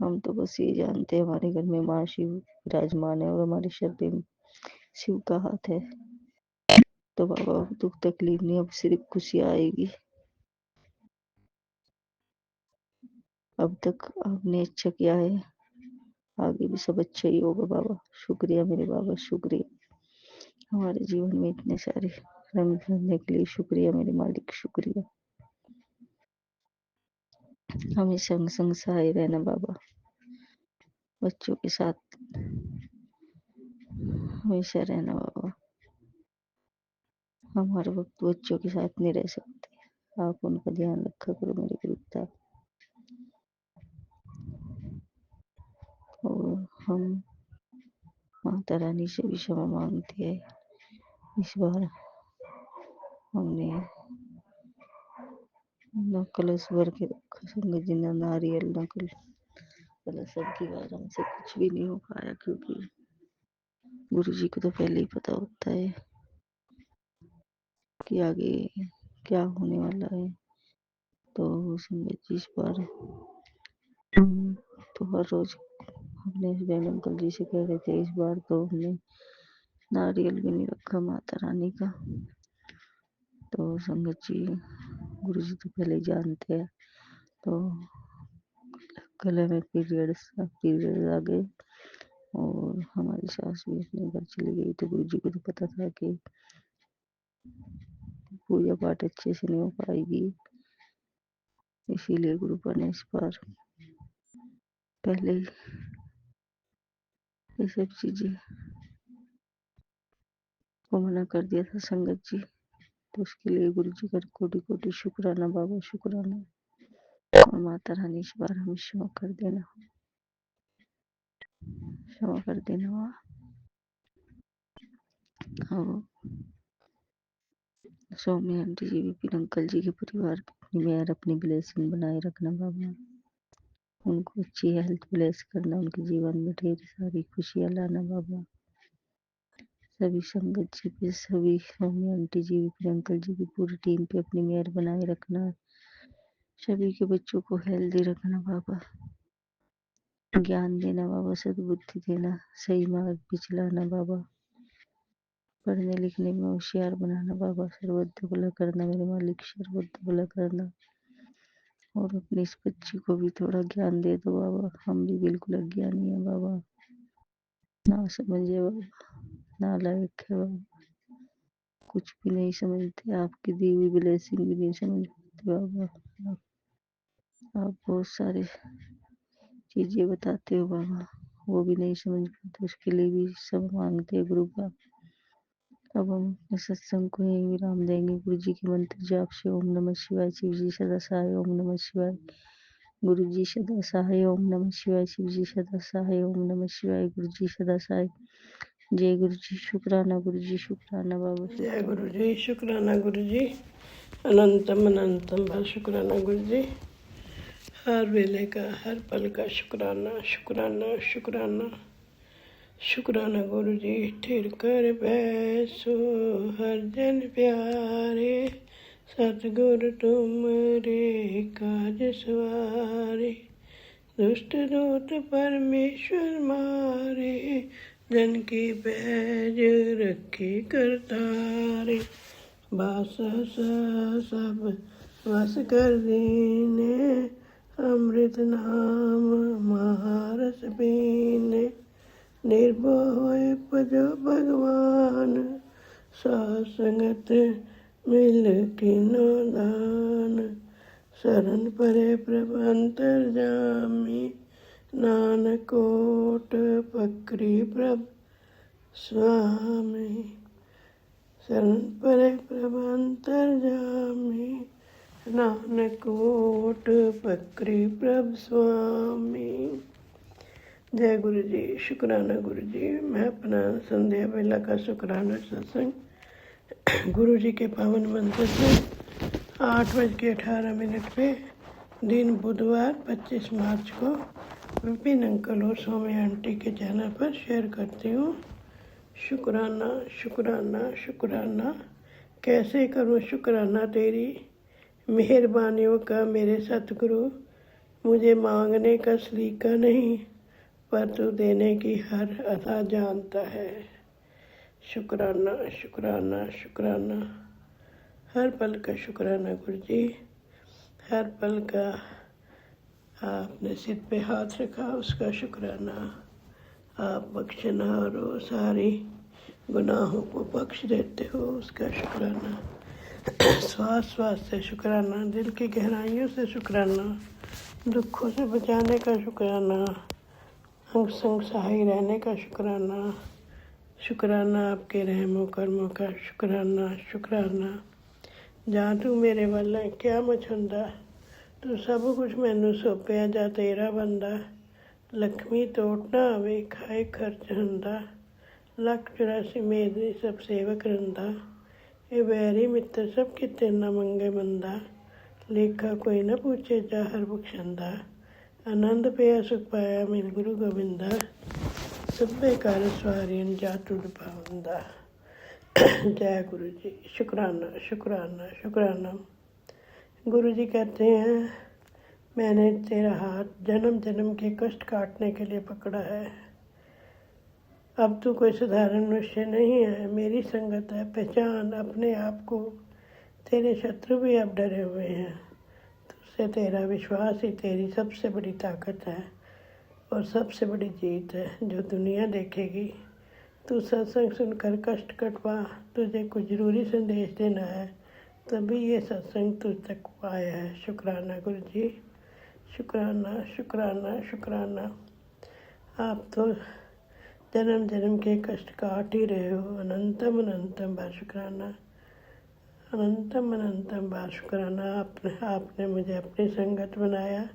हम तो बस ये जानते हैं हमारे घर में माँ शिव विराजमान है और हमारे सर पे शिव का हाथ है। तो बाबा अब दुख तकलीफ नहीं, अब सिर्फ खुशी आएगी। अब तक आपने अच्छा किया है, आगे भी सब अच्छा ही होगा बाबा। शुक्रिया मेरे बाबा, शुक्रिया हमारे जीवन में इतने सारे रंग भरने के लिए। शुक्रिया मेरे मालिक, शुक्रिया। हमें संग संग सहाय रहना बाबा, बच्चों के साथ हमेशा रहना बाबा। हम हर वक्त बच्चों के साथ नहीं रह सकते, आप उनका ध्यान रखा करो मेरे गुरुता। और हम माता रानी से भी क्षमा मांगते हैं। इस बार हमने न कलश भर के रखा, संगत जी न नारियल न कलश की बार हमसे कुछ भी नहीं हो पाया, क्योंकि गुरु जी को तो पहले ही पता होता है कि आगे क्या होने वाला है। तो संगत जी इस बार तो हर रोज अपने बहन अंकल जी से कह रहे थे, इस बार तो हमने नारियल भी नहीं रखा माता रानी का। तो संगत जी गुरु जी तो पहले जानते हैं। तो गले में पीरियड आ गए और हमारी सास भी अपने घर चली गई। तो गुरु जी को तो पता था कि पूजा पाठ अच्छे से नहीं हो पाएगी, इसीलिए गुरुपा ने इस बार पहले ही ये सब चीजें को मना कर दिया था संगत जी। तो उसके लिए गुरु जी का कोटि कोटि शुक्राना बाबा, शुक्राना। और माता रानी इस बार हमें क्षमा कर देना, क्षमा कर देना माँ। और सौम्य आंटी जी, विपिन अंकल जी के परिवार पे अपनी मेहर, अपनी ब्लेसिंग बनाए रखना बाबा। उनको अच्छी हेल्थ ब्लेस करना, उनके जीवन में ढेर सारी खुशियाँ लाना बाबा। सभी संगत जी पे, सभी सौम्य आंटी जी, विपिन अंकल जी की पूरी टीम पे अपनी मेहर बनाए रखना। सभी के बच्चों को हेल्दी रखना बाबा, ज्ञान देना बाबा, सद्बुद्धि देना, सही मार्ग पे चलाना बाबा, पढ़ने लिखने में होशियार बनाना बाबा, सर्वत्र भला करना मेरे मालिक, सर्वत्र भला करना। और अपनी इस बच्ची को भी थोड़ा ज्ञान दे दो बाबा, हम भी बिल्कुल अज्ञानी है बाबा, ना समझे बाबा, नालायक है बाबा, कुछ भी नहीं समझते, आपकी दी हुई ब्लेसिंग भी नहीं समझ पाते बाबा। आप बहुत सारे चीजें बताते हो बाबा, वो भी नहीं समझ पाते, उसके लिए भी सब मांगते हैं गुरु का। अब हम अपने सत्संग को यही विराम देंगे गुरु जी के मंत्र जाप से। ओम नमः शिवाय, शिव जी सदा सहाय। ओम नमः शिवाय, गुरु जी सदा सहाय। ओम नमः शिवाय, शिव जी सदा सहाय। ओम नमः शिवाय, गुरु जी सदा सहाय। जय गुरु जी, शुक्राना गुरु जी, शुक्राना बाबा, जय शुक्राना। गुरु जी, शुक्राना गुरु जी, अनंतम अनंतम बा शुक्राना गुरु जी। हर वेले का, हर पल का शुक्राना, शुक्राना, शुक्राना, शुक्राना गुरु जी। ठिर कर बैसो हर जन प्यारे, सतगुरु तुमरे काज सवारे। दुष्ट दूत परमेश्वर मारे, जन की पैज रखे करतारे। बास सब वस कर दीने, अमृत नाम महारस पीने। निर्भय होए भजो भगवान, साध संगत मिल किनो दान। शरण परे प्रभ अंतरजामी, नानक ओट पकड़ी प्रभ स्वामी। शरण परे प्रभ अंतरजामी, नानक ओट पकड़ी प्रभ स्वामी। जय गुरु जी, शुक्राना गुरु जी। मैं अपना संध्या बेला का शुक्राना सत्संग गुरु जी के पावन मंत्र से 8:18 पे दिन बुधवार 25 मार्च को विपिन अंकल और सौम्य आंटी के चैनल पर शेयर करती हूँ। शुक्राना, शुक्राना, शुक्राना। कैसे करूं शुक्राना तेरी मेहरबानियों का मेरे सतगुरु। मुझे मांगने का सलीका नहीं, पर तू देने की हर अदा जानता है। शुक्राना शुक्राना शुक्राना, हर पल का शुक्राना गुरु जी। हर पल का आपने सिर पे हाथ रखा उसका शुक्राना। आप बख्शनहार हो, सारी गुनाहों को बख्श देते हो उसका शुक्राना। श्वास श्वास से शुक्राना, दिल की गहराइयों से शुक्राना, दुखों से बचाने का शुक्राना, अंग संग सहाय रहने का शुक्राना। शुक्राना आपके रहमो कर्मों का शुक्राना। शुक्राना जा तू मेरे वाल है क्या मछुंदा, तू सब कुछ मैनू सौंपिया जा तेरा बंदा। लक्ष्मी टोट ना आवे खाए खर्च हुंदा, 184 मेरी सब सेवक रंदा। ये बैरी मित्र सब किते ना मंगे मंदा, लेखा कोई ना पूछे जा हर बख्शंदा। आनंद पिया सुख पाया मिल गुरु गोविंदा, सभे कार सवारियन जा तुद पावंदा। जय गुरु जी। शुक्राना शुक्राना शुक्राना। गुरु जी कहते हैं मैंने तेरा हाथ जन्म जन्म के कष्ट काटने के लिए पकड़ा है। अब तू कोई साधारण मनुष्य नहीं है, मेरी संगत है। पहचान अपने आप को, तेरे शत्रु भी अब डरे हुए हैं। तुझसे तेरा विश्वास ही तेरी सबसे बड़ी ताकत है और सबसे बड़ी जीत है जो दुनिया देखेगी। तू सत्संग सुनकर कष्ट कटवा, तुझे कुछ जरूरी संदेश देना है, तभी ये सत्संग तुझ तक आया है। शुक्राना गुरु जी। शुक्राना शुक्राना शुक्राना। आप तो जन्म जन्म के कष्ट काट ही रहे हो। अनंतम अनंतम बार शुक्राना, अनंतम अनंतम बार शुक्राना। आपने मुझे अपनी संगत बनाया।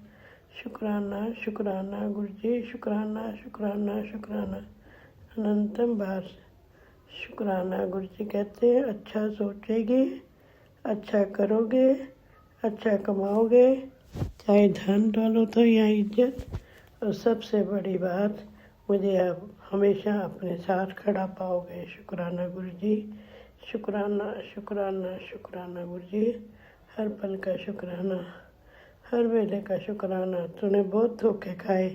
शुक्राना शुक्राना गुरु जी। शुक्राना शुक्राना शुक्राना, अनंतम बार शुक्राना। गुरु जी कहते हैं अच्छा सोचेगी, अच्छा करोगे, अच्छा कमाओगे, चाहे धन दौलत हो या इज्जत, और सबसे बड़ी बात मुझे आप हमेशा अपने साथ खड़ा पाओगे। शुक्राना गुरु जी। शुक्राना शुक्राना शुक्राना गुरु जी। हर पल का शुक्राना, हर वेले का शुक्राना। तूने बहुत धोखे खाए,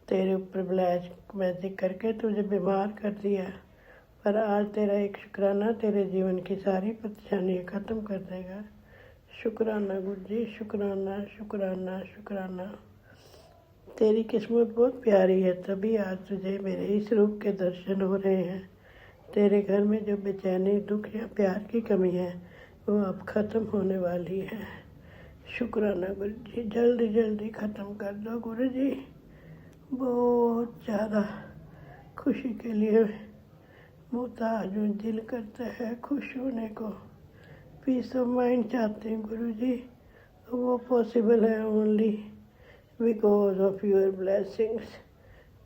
तेरे ऊपर ब्लैज मैजिक करके तुझे बीमार कर दिया, पर आज तेरा एक शुक्राना तेरे जीवन की सारी परेशानियाँ ख़त्म कर देगा। शुक्राना गुरु जी। शुक्राना शुक्राना शुक्राना। तेरी किस्मत बहुत प्यारी है, तभी आज तुझे मेरे इस रूप के दर्शन हो रहे हैं। तेरे घर में जो बेचैनी, दुख या प्यार की कमी है वो अब ख़त्म होने वाली है। शुक्राना गुरु जी। जल्दी जल्दी ख़त्म कर दो गुरु जी। बहुत ज़्यादा खुशी के लिए मोहताज हूँ, दिल करता है खुश होने को। पीस ऑफ माइंड चाहते हैं गुरु जी, वो पॉसिबल है only because of your blessings.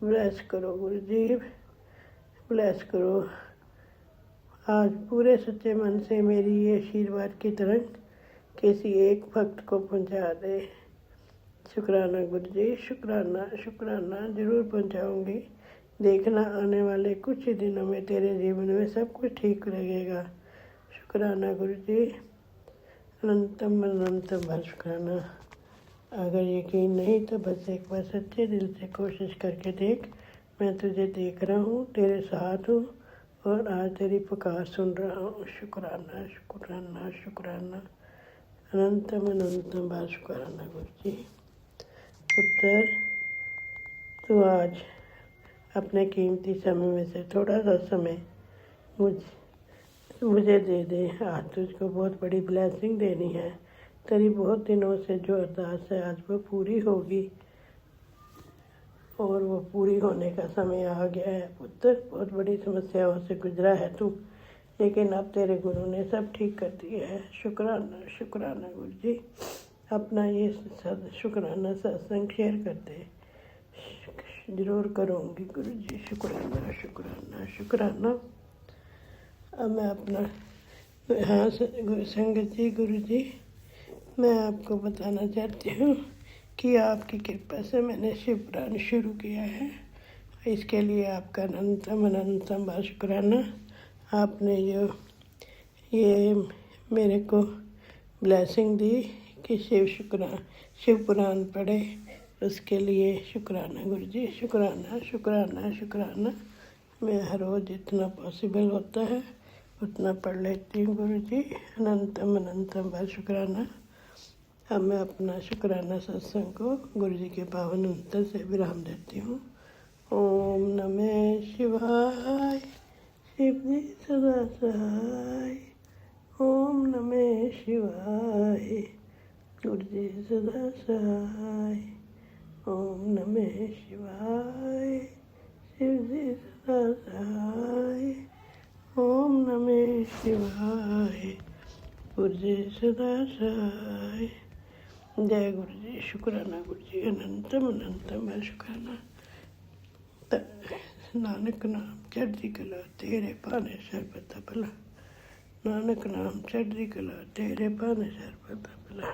Bless करो गुरु जी, ब्लेस करो। आज पूरे सच्चे मन से मेरी ये आशीर्वाद की तरंग किसी एक भक्त को पहुँचा दे। शुक्राना गुरु जी। शुक्राना शुक्राना, ज़रूर पहुँचाऊँगी। देखना आने वाले कुछ ही दिनों में तेरे जीवन में सब कुछ ठीक लगेगा। शुक्राना गुरु जी। अनंतम अनंतम बार शुक्राना। अगर यकीन नहीं तो बस एक बार सच्चे दिल से कोशिश करके देख। मैं तुझे देख रहा हूँ, तेरे साथ हूँ और आज तेरी पुकार सुन रहा हूँ। शुक्राना शुक्राना शुक्राना, अनंतम अनंतम बार शुक्राना गुरु जी। पुत्र, तू आज अपने कीमती समय में से थोड़ा सा समय मुझे दे दे। आज तुझको बहुत बड़ी ब्लेसिंग देनी है। तेरी बहुत दिनों से जो अरदास है आज वो पूरी होगी और वो पूरी होने का समय आ गया है। पुत्र, बहुत बड़ी समस्याओं से गुजरा है तू, लेकिन अब तेरे गुरु ने सब ठीक कर दिया है। शुक्राना शुक्राना गुरु जी। अपना ये शुक्राना सत्संग शेयर कर दे। ज़रूर करूँगी गुरु जी। शुक्राना शुक्राना शुक्राना। अब मैं अपना हाँ संगत जी, गुरु जी, मैं आपको बताना चाहती हूँ कि आपकी कृपा से मैंने शिव पुराण शुरू किया है। इसके लिए आपका अनंतम अनंतम बार शुक्राना। आपने जो ये मेरे को ब्लेसिंग दी कि शिव पुराण पढ़े, उसके लिए शुक्राना गुरु जी, शुक्राना शुक्राना शुक्राना। मैं हर रोज़ जितना पॉसिबल होता है उतना पढ़ लेती हूँ गुरु जी। अनंतम अनंतम बार शुक्राना। अब मैं अपना शुक्राना सत्संग को गुरु जी के पावन अंतर से विराम देती हूँ। ओम नमः शिवाय, शिव जी सदा सहाय। ओम नमः शिवाय, गुरु जी सदा सहाय। ओम नमः शिवाय, शिव जी सदा सहाय। ओम नमः शिवाय, गुरु जी सदा सहाय। जय गुरु जी। शुक्राना गुरु जी, अनंतम अनंतम है शुक्राना। नानक नाम चढ़ती कला तेरे पाने सर्बत भला। नानक नाम चढ़ती कला तेरे पाने सर्बत भला।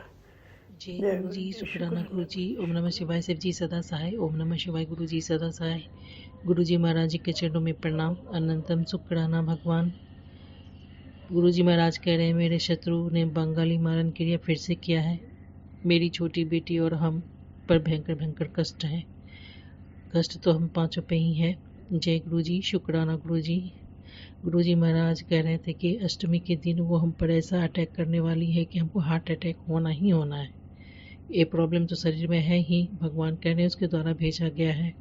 जय गुरु जी, शुक्राना गुरु जी। ओम नमः शिवाय, शिव जी सदा सहाय। ओम नमः शिवाय, गुरु जी सदा सहाय। गुरु जी महाराज जी के चरणों में प्रणाम। अनंतम शुक्राना भगवान। गुरु जी महाराज कह रहे हैं, मेरे शत्रु ने बंगाली मारन क्रिया फिर से किया है। मेरी छोटी बेटी और हम पर भयंकर भयंकर कष्ट है। कष्ट तो हम पांचों पे ही है। जय गुरु जी, शुक्राना गुरु जी। गुरु जी महाराज कह रहे थे कि अष्टमी के दिन वो हम पर ऐसा अटैक करने वाली है कि हमको हार्ट अटैक होना ही होना है। ये प्रॉब्लम तो शरीर में है ही, भगवान कह रहे हैं उसके द्वारा भेजा गया है।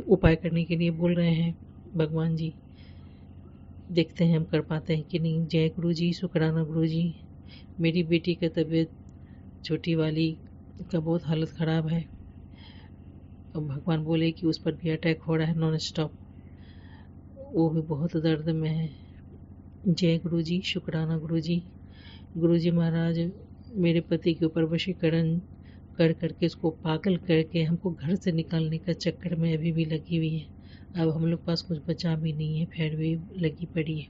उपाय करने के लिए बोल रहे हैं भगवान जी। देखते हैं हम कर पाते हैं कि नहीं। जय गुरु जी, शुक्राना गुरु जी। मेरी बेटी का तबीयत, छोटी वाली का बहुत हालत ख़राब है। अब भगवान बोले कि उस पर भी अटैक हो रहा है नॉन स्टॉप, वो भी बहुत दर्द में है। जय गुरु जी, शुक्राना गुरु जी। गुरु जी महाराज मेरे पति के ऊपर वशीकरण कर करके उसको पागल करके हमको घर से निकालने का चक्कर में अभी भी लगी हुई है। अब हम लोग पास कुछ बचा भी नहीं है, फिर भी लगी पड़ी है।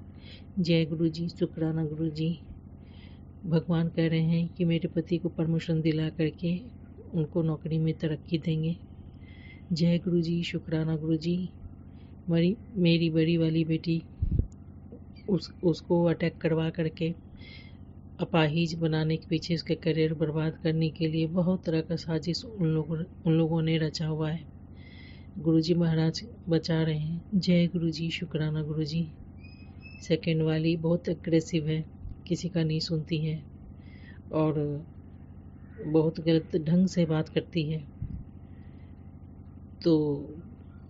जय गुरु जी, शुक्राना गुरु जी। भगवान कह रहे हैं कि मेरे पति को प्रमोशन दिला करके उनको नौकरी में तरक्की देंगे। जय गुरु जी, शुक्राना गुरु जी। मेरी बड़ी वाली बेटी उसको अटैक करवा करके अपाहिज बनाने के पीछे उसके करियर बर्बाद करने के लिए बहुत तरह का साजिश उन लोगों ने रचा हुआ है। गुरु जी महाराज बचा रहे हैं। जय गुरु जी, शुक्राना गुरु जी। सेकंड वाली बहुत एग्रेसिव है, किसी का नहीं सुनती है और बहुत गलत ढंग से बात करती है। तो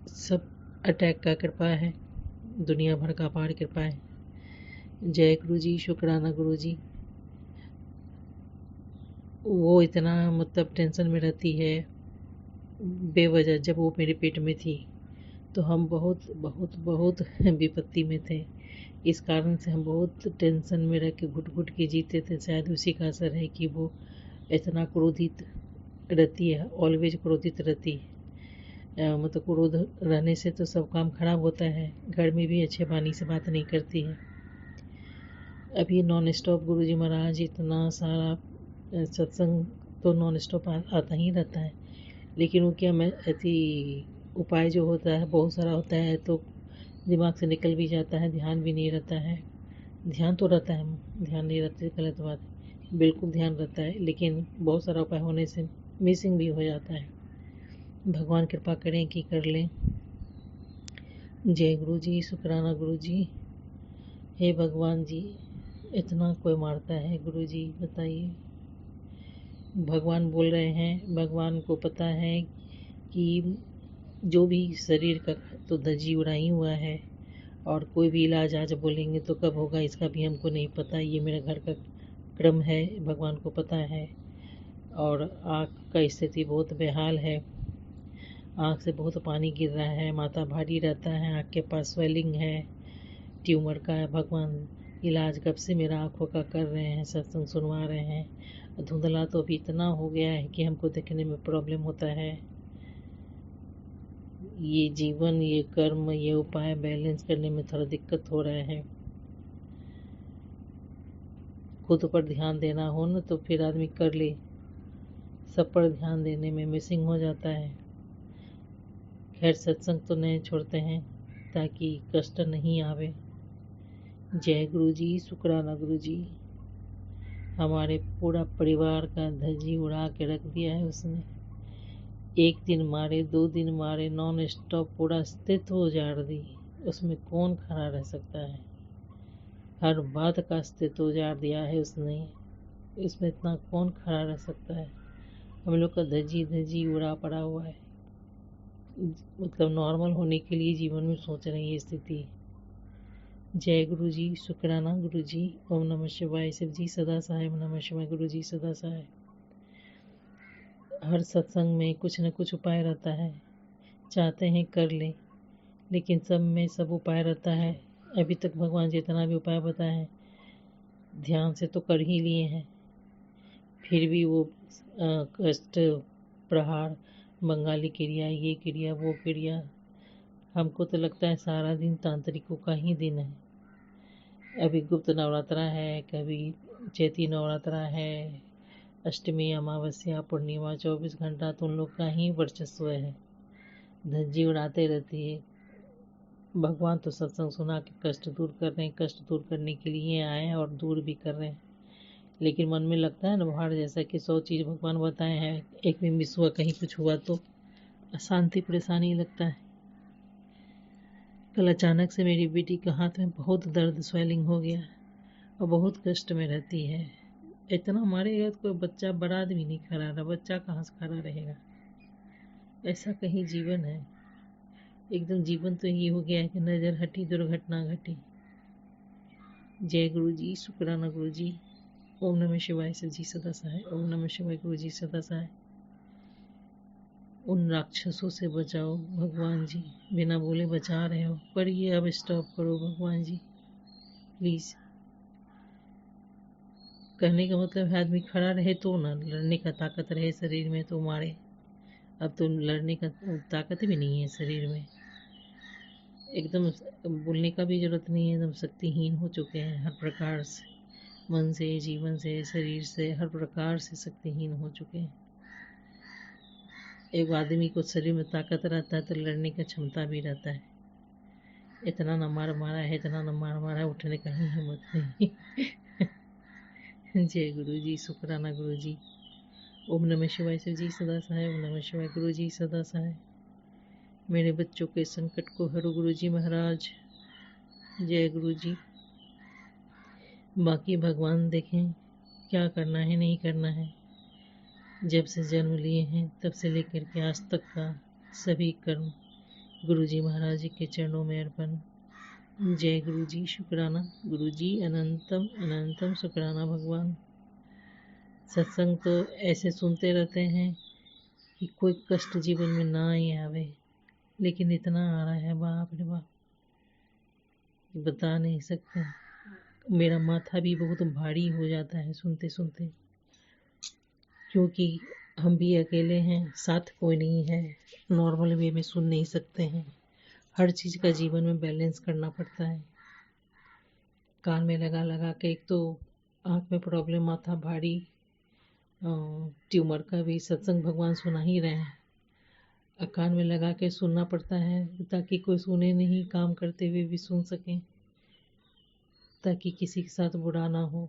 सब अटैक का कृपा है, दुनिया भर का अपार कृपा है। जय गुरु जी, शुक्राना गुरु जी। वो इतना मतलब टेंशन में रहती है बेवजह। जब वो मेरे पेट में थी तो हम बहुत बहुत बहुत विपत्ति में थे। इस कारण से हम बहुत टेंशन में रह के घुट घुट के जीते थे। शायद उसी का असर है कि वो इतना क्रोधित रहती है, ऑलवेज क्रोधित रहती है। मतलब क्रोध रहने से तो सब काम खराब होता है। घर में भी अच्छे बानी से बात नहीं करती है। अभी नॉन स्टॉप गुरु जी महाराज इतना सारा सत्संग तो नॉन स्टॉप आता ही रहता है, लेकिन वो क्या मैं ऐसी उपाय जो होता है बहुत सारा होता है तो दिमाग से निकल भी जाता है, ध्यान भी नहीं रहता है। ध्यान तो रहता है, ध्यान नहीं रहता गलत बात है, बिल्कुल ध्यान रहता है, लेकिन बहुत सारा उपाय होने से मिसिंग भी हो जाता है। भगवान कृपा करें कि कर लें। जय गुरु जी, शुक्राना गुरु जी। हे भगवान जी, इतना कोई मारता है गुरु जी, बताइए। भगवान बोल रहे हैं, भगवान को पता है कि जो भी शरीर का तो धज्जी उड़ाई हुआ है और कोई भी इलाज आज बोलेंगे तो कब होगा इसका भी हमको नहीं पता। ये मेरा घर का क्रम है, भगवान को पता है। और आँख का स्थिति बहुत बेहाल है, आँख से बहुत पानी गिर रहा है, माथा भारी रहता है, आँख के पास स्वेलिंग है, ट्यूमर का है। भगवान इलाज कब से मेरा आँखों का कर रहे हैं, सत्संग सुनवा रहे हैं। धुंधला तो अभी इतना हो गया है कि हमको देखने में प्रॉब्लम होता है। ये जीवन, ये कर्म, ये उपाय बैलेंस करने में थोड़ा दिक्कत हो रहा है। खुद पर ध्यान देना हो ना तो फिर आदमी कर ले, सब पर ध्यान देने में मिसिंग हो जाता है। खैर सत्संग तो नहीं छोड़ते हैं ताकि कष्ट नहीं आवे। जय गुरु जी, शुक्राना गुरु जी। हमारे पूरा परिवार का धज्जी उड़ा के रख दिया है उसने। 1 दिन मारे, 2 दिन मारे, नॉन स्टॉप पूरा अस्तित्व उजाड़ दी। उसमें कौन खड़ा रह सकता है? हर बात का अस्तित्व उजाड़ दिया है उसने। इसमें इतना कौन खड़ा रह सकता है? हम लोग का धज्जी उड़ा पड़ा हुआ है। मतलब नॉर्मल होने के लिए जीवन में सोच रहे हैं ये स्थिति। जय गुरु जी, शुक्राना गुरु जी। ओम नमः शिवाय। शिव जी सदा सहाय। ओम नमः शिवाय। गुरु जी सदा सहाय। हर सत्संग में कुछ न कुछ उपाय रहता है। चाहते हैं कर ले, लेकिन सब में सब उपाय रहता है। अभी तक भगवान जितना भी उपाय बताए हैं ध्यान से तो कर ही लिए हैं, फिर भी वो कष्ट, प्रहार, बंगाली क्रिया, ये क्रिया, वो क्रिया। हमको तो लगता है सारा दिन तांत्रिकों का ही दिन है। अभी गुप्त नवरात्रा है, कभी चैती नवरात्रा है, अष्टमी, अमावस्या, पूर्णिमा, 24 घंटा तो उन लोग का ही वर्चस्व है। धज्जी उड़ाते रहती है। भगवान तो सत्संग सुना के कष्ट दूर कर रहे हैं, कष्ट दूर करने के लिए आए हैं और दूर भी कर रहे हैं। लेकिन मन में लगता है ना बाहर जैसा कि 100 चीज़ भगवान बताए हैं, एक भी मिस हुआ, कहीं कुछ हुआ तो अशांति परेशानी लगता है। कल अचानक से मेरी बेटी के हाथ में बहुत दर्द, स्वेलिंग हो गया और बहुत कष्ट में रहती है। इतना मारेगा तो कोई बच्चा, बड़ा आदमी नहीं खड़ा रहा, बच्चा कहाँ से खड़ा रहेगा? ऐसा कहीं जीवन है? एकदम जीवन तो ये हो गया है कि नज़र हटी दुर्घटना घटी। जय गुरु जी, शुक्राना गुरु जी। ओम नमः शिवाय। शिव जी सदा सहाय। ओम नमः शिवाय। गुरु जी सदा सहाय। उन राक्षसों से बचाओ भगवान जी, बिना बोले बचा रहे हो, पर ये अब स्टॉप करो भगवान जी प्लीज़। कहने का मतलब है आदमी खड़ा रहे तो ना, लड़ने का ताकत रहे शरीर में तो मारे। अब तो लड़ने का ताकत भी नहीं है शरीर में। एकदम बोलने का भी जरूरत नहीं है, एकदम शक्तिहीन हो चुके हैं हर प्रकार से, मन से, जीवन से, शरीर से, हर प्रकार से शक्तिहीन हो चुके हैं। एक आदमी को शरीर में ताकत रहता है तो लड़ने का क्षमता भी रहता है। इतना न मार मारा है, इतना न मार मारा है, उठने का ही हिम्मत नहीं। जय गुरु जी, शुक्राना गुरु जी। ओम नमः शिवाय। शिव जी सदा सहाय। ओम नमः शिवाय। गुरु जी सदा सहाय। मेरे बच्चों के संकट को हरो गुरु जी महाराज। जय गुरु जी। बाकी भगवान देखें क्या करना है, नहीं करना है। जब से जन्म लिए हैं तब से लेकर के आज तक का सभी कर्म गुरु जी महाराज जी के चरणों में अर्पण। जय गुरु जी, शुक्राना गुरु जी। अनंतम अनंतम शुक्राना भगवान। सत्संग तो ऐसे सुनते रहते हैं कि कोई कष्ट जीवन में ना ही आवे, लेकिन इतना आ रहा है बाप रे बाप, बता नहीं सकते। मेरा माथा भी बहुत भारी हो जाता है सुनते सुनते, क्योंकि हम भी अकेले हैं, साथ कोई नहीं है, नॉर्मल वे में सुन नहीं सकते हैं। हर चीज़ का जीवन में बैलेंस करना पड़ता है। कान में लगा लगा के, एक तो आँख में प्रॉब्लम, माथा भारी, ट्यूमर का भी सत्संग भगवान सुना ही रहे हैं। कान में लगा के सुनना पड़ता है ताकि कोई सुने नहीं, काम करते हुए भी सुन सकें, ताकि किसी के साथ बुरा ना हो।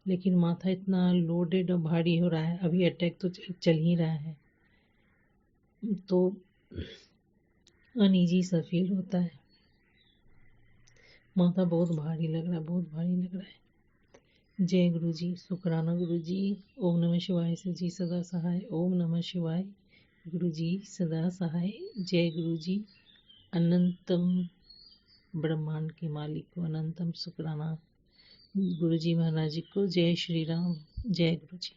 लेकिन माथा इतना लोडेड और भारी हो रहा है, अभी अटैक तो चल ही रहा है, तो अनईजी सा फील होता है। माथा बहुत भारी लग रहा है, बहुत भारी लग रहा है। जय गुरु जी, शुक्राना गुरु जी। ओम नमः शिवाय। शिव जी सदा सहाय। ओम नमः शिवाय। गुरु जी सदा सहाय। जय गुरु जी। अनंतम ब्रह्मांड के मालिक को अनंतम शुक्राना। गुरु जी महाराज जी को जय श्री राम। जय गुरु जी।